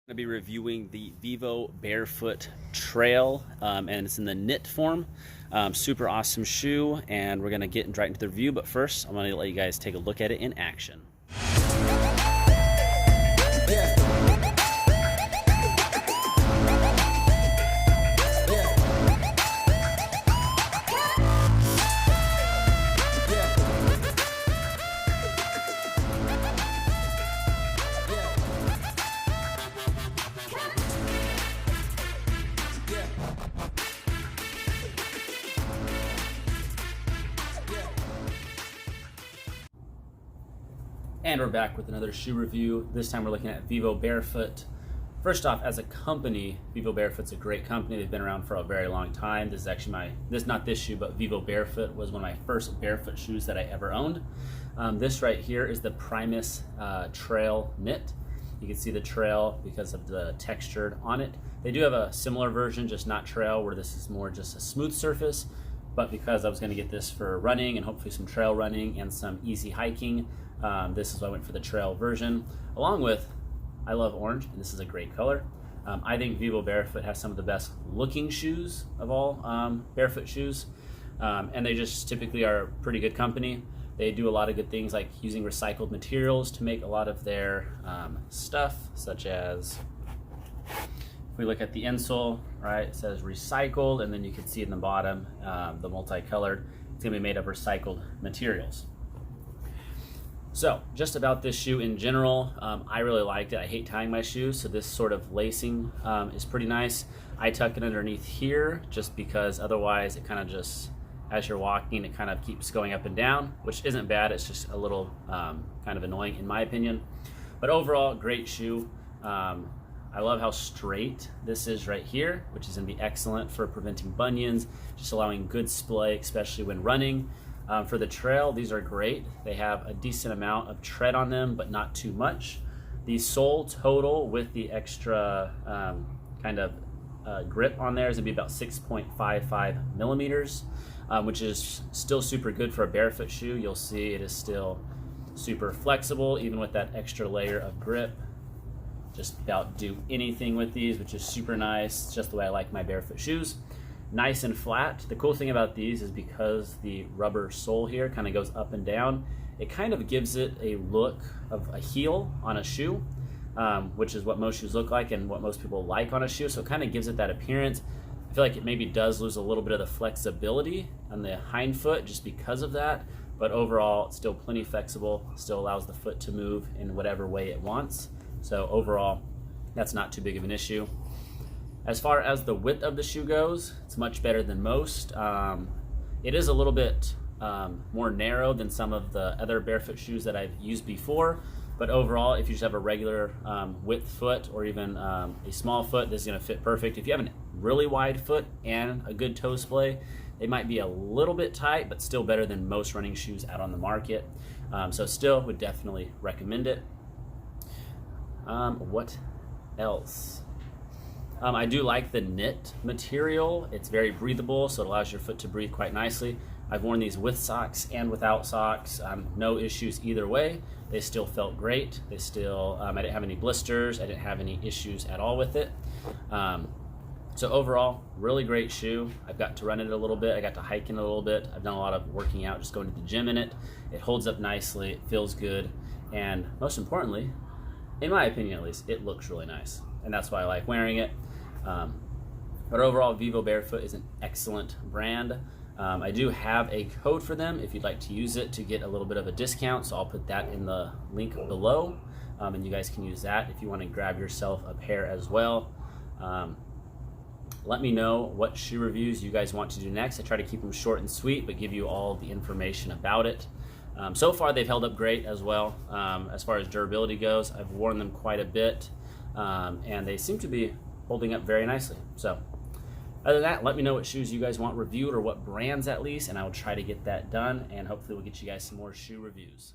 Going to be reviewing the Vivobarefoot Trail, and it's in the knit form. Super awesome shoe, and we're going to get right into the review. But first, I'm going to let you guys take a look at it in action. And we're back with another shoe review. This time we're looking at Vivobarefoot. First off, as a company, Vivobarefoot's a great company. They've been around for a very long time. This is actually not this shoe, but Vivobarefoot was one of my first barefoot shoes that I ever owned. This right here is the Primus Trail Knit. You can see the trail because of the textured on it. They do have a similar version, just not trail, where this is more just a smooth surface. But because I was gonna get this for running and hopefully some trail running and some easy hiking, this is why I went for the trail version. Along with, I love orange, and this is a great color. I think Vivobarefoot has some of the best looking shoes of all barefoot shoes. And they just typically are a pretty good company. They do a lot of good things like using recycled materials to make a lot of their stuff, such as, if we look at the insole, right, it says recycled, and then you can see in the bottom, the multicolored, it's gonna be made of recycled materials. So, just about this shoe in general, I really liked it. I hate tying my shoes, so this sort of lacing is pretty nice. I tuck it underneath here just because otherwise it kind of just, as you're walking, it kind of keeps going up and down, which isn't bad. It's just a little kind of annoying in my opinion. But overall, great shoe. I love how straight this is right here, which is gonna be excellent for preventing bunions, just allowing good splay, especially when running. For the trail, these are great. They have a decent amount of tread on them, but not too much. The sole total with the extra grip on there is gonna be about 6.55 millimeters, which is still super good for a barefoot shoe. You'll see it is still super flexible, even with that extra layer of grip. Just about do anything with these, which is super nice, just the way I like my barefoot shoes. Nice and flat. The cool thing about these is because the rubber sole here kind of goes up and down, it kind of gives it a look of a heel on a shoe, which is what most shoes look like and what most people like on a shoe. So it kind of gives it that appearance. I feel like it maybe does lose a little bit of the flexibility on the hind foot just because of that, but overall it's still plenty flexible, still allows the foot to move in whatever way it wants. So overall, that's not too big of an issue. As far as the width of the shoe goes, it's much better than most. It is a little bit more narrow than some of the other barefoot shoes that I've used before, but overall, if you just have a regular width foot or even a small foot, this is gonna fit perfect. If you have a really wide foot and a good toe splay, they might be a little bit tight, but still better than most running shoes out on the market. So still would definitely recommend it. What else? I do like the knit material. It's very breathable, so it allows your foot to breathe quite nicely. I've worn these with socks and without socks. No issues either way. They still felt great. They still, I didn't have any blisters. I didn't have any issues at all with it. So overall, really great shoe. I've got to run it a little bit. I got to hike in a little bit. I've done a lot of working out, just going to the gym in it. It holds up nicely. It feels good. And most importantly, in my opinion at least, it looks really nice. And that's why I like wearing it. But overall, Vivobarefoot is an excellent brand. I do have a code for them if you'd like to use it to get a little bit of a discount, so I'll put that in the link below, and you guys can use that if you want to grab yourself a pair as well. Let me know what shoe reviews you guys want to do next. I try to keep them short and sweet, but give you all the information about it. So far, they've held up great as well. As far as durability goes, I've worn them quite a bit, and they seem to be holding up very nicely. So other than that, let me know what shoes you guys want reviewed, or what brands at least, and I will try to get that done, and hopefully we'll get you guys some more shoe reviews.